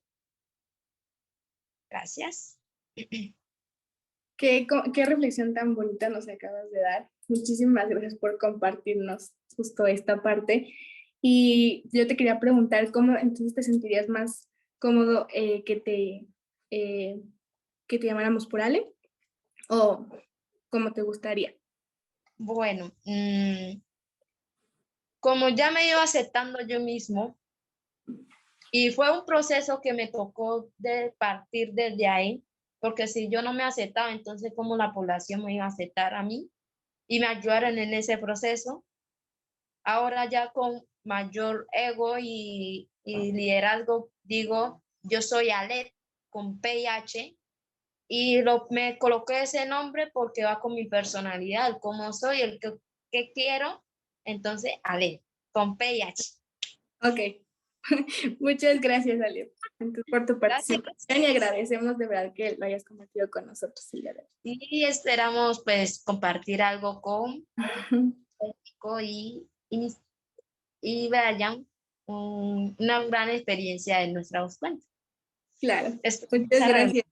Gracias.
Qué reflexión tan bonita nos acabas de dar. Muchísimas gracias por compartirnos justo esta parte. Y yo te quería preguntar, ¿cómo entonces te sentirías más cómodo que te llamáramos por Ale? ¿O cómo te gustaría?
Bueno, como ya me iba aceptando yo mismo, y fue un proceso que me tocó de partir desde ahí, porque si yo no me aceptaba, entonces cómo la población me iba a aceptar a mí y me ayudaron en ese proceso. Ahora ya con mayor ego y liderazgo, digo, yo soy Alet con PH, y me coloqué ese nombre porque va con mi personalidad, el cómo soy, el que quiero. Entonces, Alet con PH.
Ok. Muchas gracias, Ale, por tu
Gracias.
participación, y agradecemos de verdad que lo hayas compartido con nosotros el día de hoy.
Y esperamos pues compartir algo con México y vayan una gran experiencia en nuestras cuentas.
Claro, muchas gracias.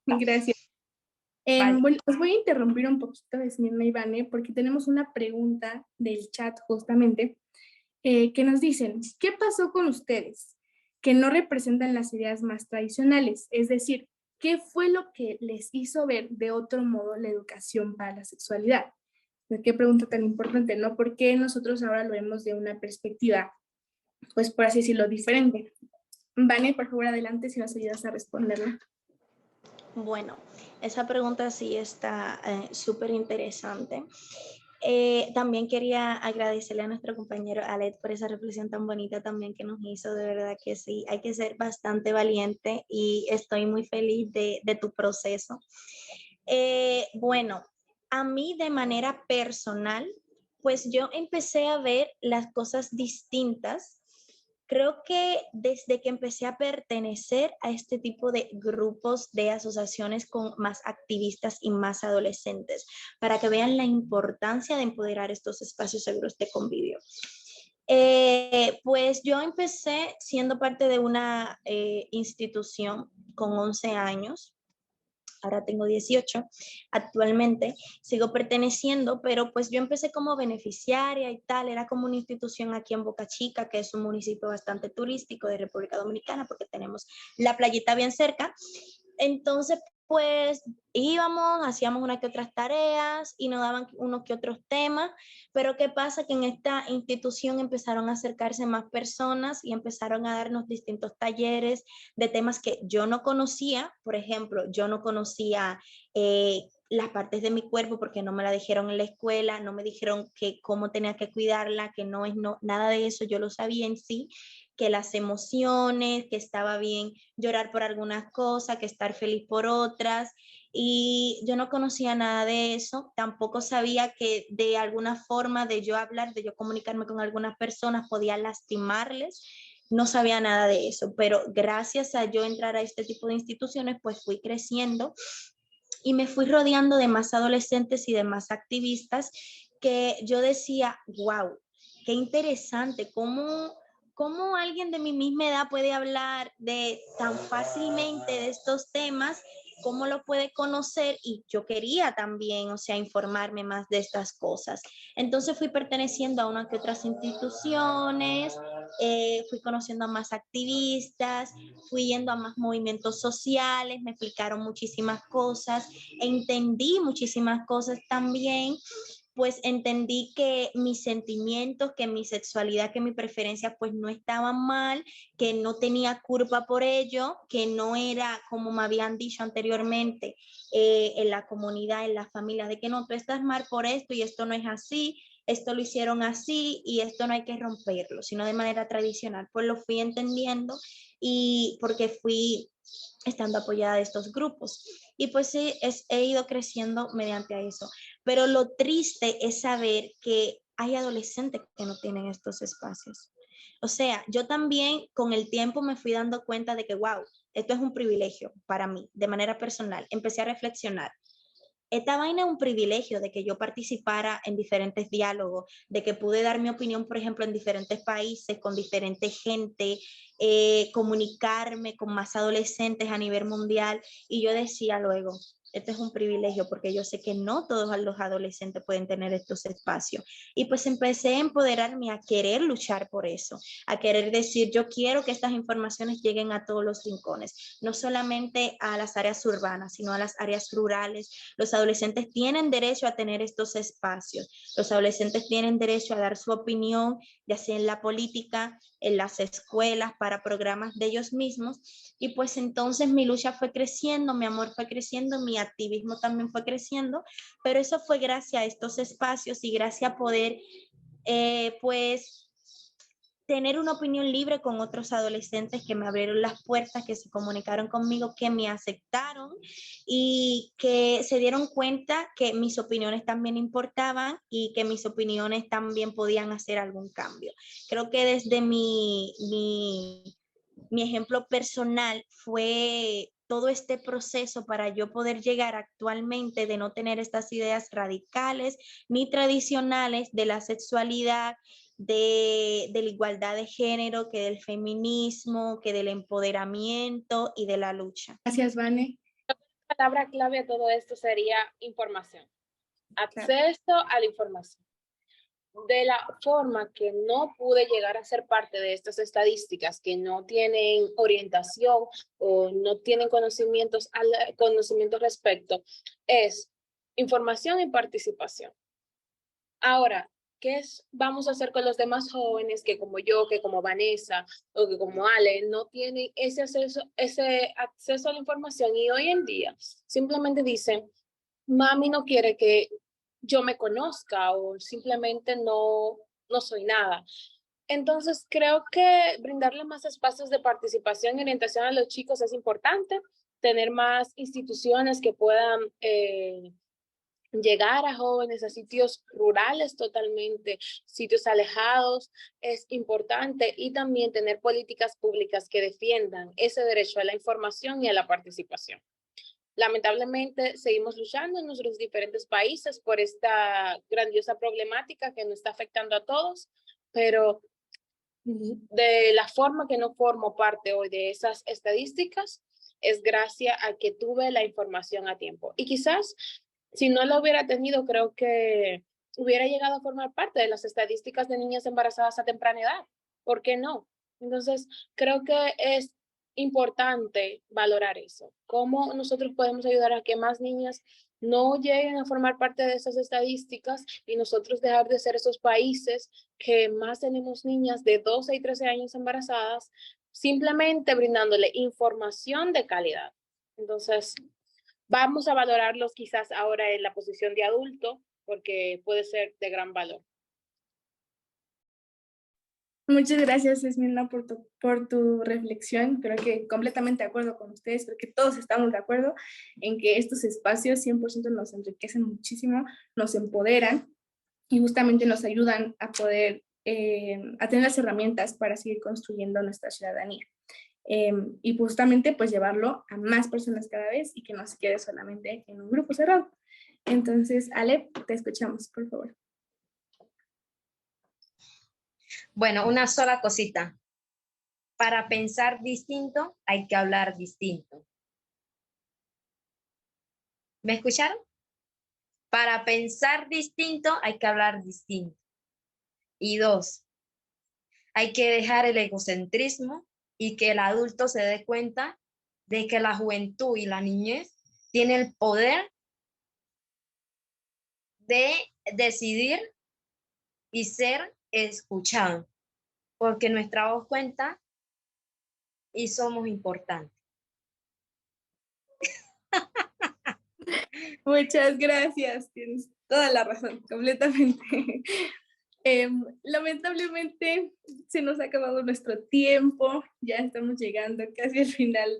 Gracias.
Vale.
Bueno, os voy a interrumpir un poquito, Esmirna y Vane, porque tenemos una pregunta del chat justamente, que nos dicen, ¿qué pasó con ustedes que no representan las ideas más tradicionales? Es decir, ¿qué fue lo que les hizo ver de otro modo la educación para la sexualidad? Qué pregunta tan importante, ¿no? ¿Por qué nosotros ahora lo vemos de una perspectiva, pues por así decirlo, diferente? Vane, por favor, adelante si nos ayudas a responderla.
Bueno, esa pregunta sí está súper interesante. También quería agradecerle a nuestro compañero Alet por esa reflexión tan bonita también que nos hizo, de verdad que sí, hay que ser bastante valiente y estoy muy feliz de tu proceso. Bueno, a mí de manera personal, pues yo empecé a ver las cosas distintas. Creo que desde que empecé a pertenecer a este tipo de grupos, de asociaciones con más activistas y más adolescentes, para que vean la importancia de empoderar estos espacios seguros de convivio. Pues yo empecé siendo parte de una institución con 11 años. Ahora tengo 18, actualmente sigo perteneciendo, pero pues yo empecé como beneficiaria y tal, era como una institución aquí en Boca Chica, que es un municipio bastante turístico de República Dominicana, porque tenemos la playita bien cerca. Entonces, pues íbamos, hacíamos unas que otras tareas y nos daban unos que otros temas, pero ¿qué pasa? Que en esta institución empezaron a acercarse más personas y empezaron a darnos distintos talleres de temas que yo no conocía. Por ejemplo, yo no conocía las partes de mi cuerpo porque no me la dijeron en la escuela, no me dijeron que cómo tenía que cuidarla, que no es nada de eso, yo lo sabía en sí, que las emociones, que estaba bien llorar por algunas cosas, que estar feliz por otras, y yo no conocía nada de eso, tampoco sabía que de alguna forma de yo hablar, de yo comunicarme con algunas personas podía lastimarles. No sabía nada de eso, pero gracias a yo entrar a este tipo de instituciones, pues fui creciendo y me fui rodeando de más adolescentes y de más activistas que yo decía, wow, qué interesante, cómo alguien de mi misma edad puede hablar de tan fácilmente de estos temas, cómo lo puede conocer, y yo quería también, o sea, informarme más de estas cosas. Entonces fui perteneciendo a unas que otras instituciones, fui conociendo a más activistas, fui yendo a más movimientos sociales, me explicaron muchísimas cosas, entendí muchísimas cosas también, pues entendí que mis sentimientos, que mi sexualidad, que mi preferencia pues no estaban mal, que no tenía culpa por ello, que no era como me habían dicho anteriormente en la comunidad, en la familia, de que no, tú estás mal por esto y esto no es así, esto lo hicieron así y esto no hay que romperlo, sino de manera tradicional. Pues lo fui entendiendo y porque fui estando apoyada de estos grupos. Y pues sí, he ido creciendo mediante eso. Pero lo triste es saber que hay adolescentes que no tienen estos espacios. O sea, yo también con el tiempo me fui dando cuenta de que, wow, esto es un privilegio para mí, de manera personal. Empecé a reflexionar. Esta vaina es un privilegio de que yo participara en diferentes diálogos, de que pude dar mi opinión, por ejemplo, en diferentes países, con diferente gente, comunicarme con más adolescentes a nivel mundial. Y yo decía luego, este es un privilegio porque yo sé que no todos los adolescentes pueden tener estos espacios. Y pues empecé a empoderarme, a querer luchar por eso, a querer decir, yo quiero que estas informaciones lleguen a todos los rincones, no solamente a las áreas urbanas, sino a las áreas rurales. Los adolescentes tienen derecho a tener estos espacios. Los adolescentes tienen derecho a dar su opinión, ya sea en la política, en las escuelas, para programas de ellos mismos. Y pues entonces mi lucha fue creciendo, mi amor fue creciendo, mi activismo también fue creciendo, pero eso fue gracias a estos espacios y gracias a poder, pues, tener una opinión libre con otros adolescentes que me abrieron las puertas, que se comunicaron conmigo, que me aceptaron y que se dieron cuenta que mis opiniones también importaban y que mis opiniones también podían hacer algún cambio. Creo que desde mi ejemplo personal fue todo este proceso para yo poder llegar actualmente de no tener estas ideas radicales ni tradicionales de la sexualidad, de la igualdad de género, que del feminismo, que del empoderamiento y de la lucha.
Gracias, Vane.
La palabra clave a todo esto sería información.
Claro.
Acceso a la información. de la forma que no pude llegar a ser parte de estas estadísticas que no tienen orientación o no tienen conocimientos respecto, es información y participación. Ahora, vamos a hacer con los demás jóvenes que como yo, que como Vanessa o que como Ale no tienen ese acceso a la información y hoy en día simplemente dicen, mami no quiere que yo me conozca o simplemente no soy nada. Entonces creo que brindarle más espacios de participación y orientación a los chicos es importante, tener más instituciones que puedan llegar a jóvenes a sitios rurales totalmente, sitios alejados, es importante y también tener políticas públicas que defiendan ese derecho a la información y a la participación. Lamentablemente, seguimos luchando en nuestros diferentes países por esta grandiosa problemática que nos está afectando a todos, pero de la forma que no formo parte hoy de esas estadísticas es gracias a que tuve la información a tiempo. Y quizás si no lo hubiera tenido, creo que hubiera llegado a formar parte de las estadísticas de niñas embarazadas a temprana edad. ¿Por qué no? Entonces, creo que es importante valorar eso. ¿Cómo nosotros podemos ayudar a que más niñas no lleguen a formar parte de esas estadísticas y nosotros dejar de ser esos países que más tenemos niñas de 12 y 13 años embarazadas, simplemente brindándole información de calidad? Entonces, vamos a valorarlos quizás ahora en la posición de adulto, porque puede ser de gran valor.
Muchas gracias, Esmeralda, por tu reflexión. Creo que completamente de acuerdo con ustedes, creo que todos estamos de acuerdo en que estos espacios 100% nos enriquecen muchísimo, nos empoderan y justamente nos ayudan a poder, a tener las herramientas para seguir construyendo nuestra ciudadanía. Y justamente pues llevarlo a más personas cada vez y que no se quede solamente en un grupo cerrado. Entonces, Ale, te escuchamos, por favor.
Bueno, una sola cosita. Para pensar distinto hay que hablar distinto. ¿Me escucharon? Para pensar distinto hay que hablar distinto. Y 2, hay que dejar el egocentrismo y que el adulto se dé cuenta de que la juventud y la niñez tiene el poder de decidir y ser escuchado, porque nuestra voz cuenta y somos importantes.
Muchas gracias, tienes toda la razón, completamente. Lamentablemente se nos ha acabado nuestro tiempo, ya estamos llegando casi al final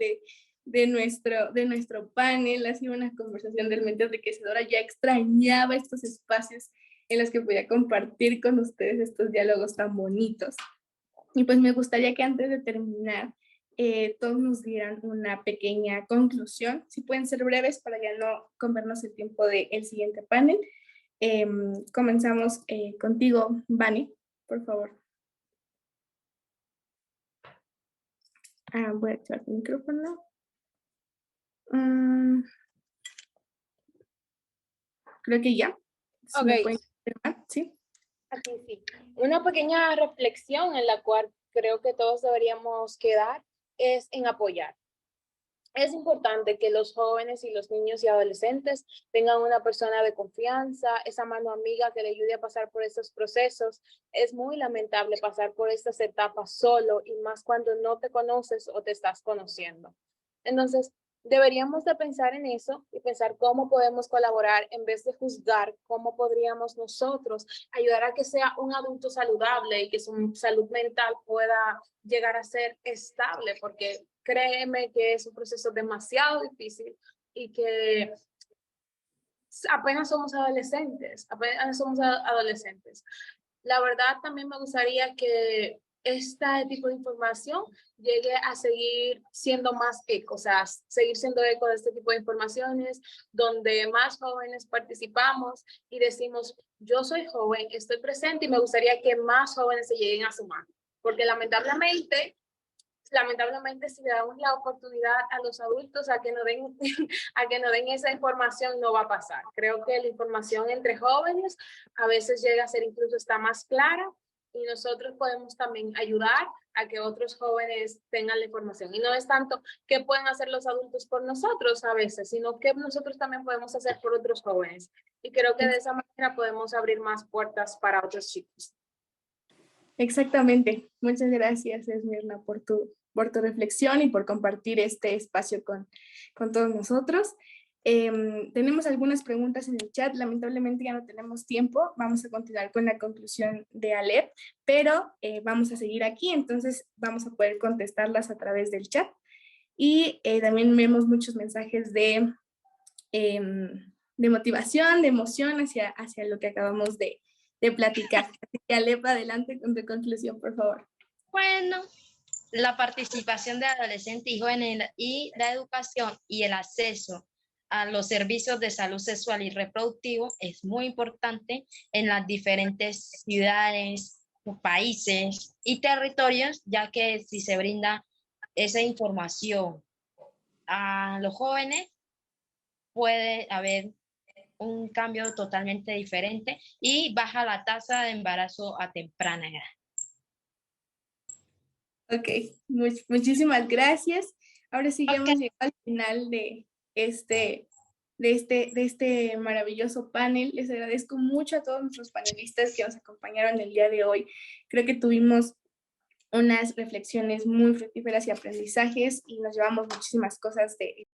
de nuestro panel. Ha sido una conversación realmente enriquecedora, ya extrañaba estos espacios en los que podía compartir con ustedes estos diálogos tan bonitos. Y pues me gustaría que antes de terminar, todos nos dieran una pequeña conclusión, si pueden ser breves para ya no comernos el tiempo del siguiente panel. Comenzamos contigo, Vani, por favor. Voy a activar tu micrófono. Creo que ya.
Ok.
¿Sí?
Aquí sí. Una pequeña reflexión en la cual creo que todos deberíamos quedar es en apoyar. Es importante que los jóvenes y los niños y adolescentes tengan una persona de confianza, esa mano amiga que le ayude a pasar por estos procesos. Es muy lamentable pasar por estas etapas solo y más cuando no te conoces o te estás conociendo. Entonces, deberíamos de pensar en eso y pensar cómo podemos colaborar en vez de juzgar, cómo podríamos nosotros ayudar a que sea un adulto saludable y que su salud mental pueda llegar a ser estable, porque créeme que es un proceso demasiado difícil y que apenas somos adolescentes. La verdad también me gustaría que este tipo de información llegue a seguir siendo más eco, o sea, seguir siendo eco de este tipo de informaciones, donde más jóvenes participamos y decimos, yo soy joven, estoy presente y me gustaría que más jóvenes se lleguen a sumar, porque lamentablemente lamentablemente si le damos la oportunidad a los adultos a que nos den, a que nos den esa información, no va a pasar. Creo que la información entre jóvenes a veces llega a ser incluso está más clara y nosotros podemos también ayudar a que otros jóvenes tengan la información. Y no es tanto qué pueden hacer los adultos por nosotros a veces, sino qué nosotros también podemos hacer por otros jóvenes. Y creo que de esa manera podemos abrir más puertas para otros chicos.
Exactamente. Muchas gracias, Esmirna, por tu reflexión y por compartir este espacio con todos nosotros. Tenemos algunas preguntas en el chat, lamentablemente ya no tenemos tiempo, vamos a continuar con la conclusión de Alep, pero vamos a seguir aquí, entonces vamos a poder contestarlas a través del chat. Y también vemos muchos mensajes de motivación, de emoción hacia lo que acabamos de platicar. Así que Alep, adelante con tu conclusión, por favor.
Bueno, la participación de adolescentes y jóvenes y la educación y el acceso a los servicios de salud sexual y reproductivo es muy importante en las diferentes ciudades, países y territorios, ya que si se brinda esa información a los jóvenes, puede haber un cambio totalmente diferente y baja la tasa de embarazo a temprana edad.
Ok, muchísimas gracias. Ahora sí que hemos llegado al final de este maravilloso panel. Les agradezco mucho a todos nuestros panelistas que nos acompañaron el día de hoy. Creo que tuvimos unas reflexiones muy fructíferas y aprendizajes y nos llevamos muchísimas cosas de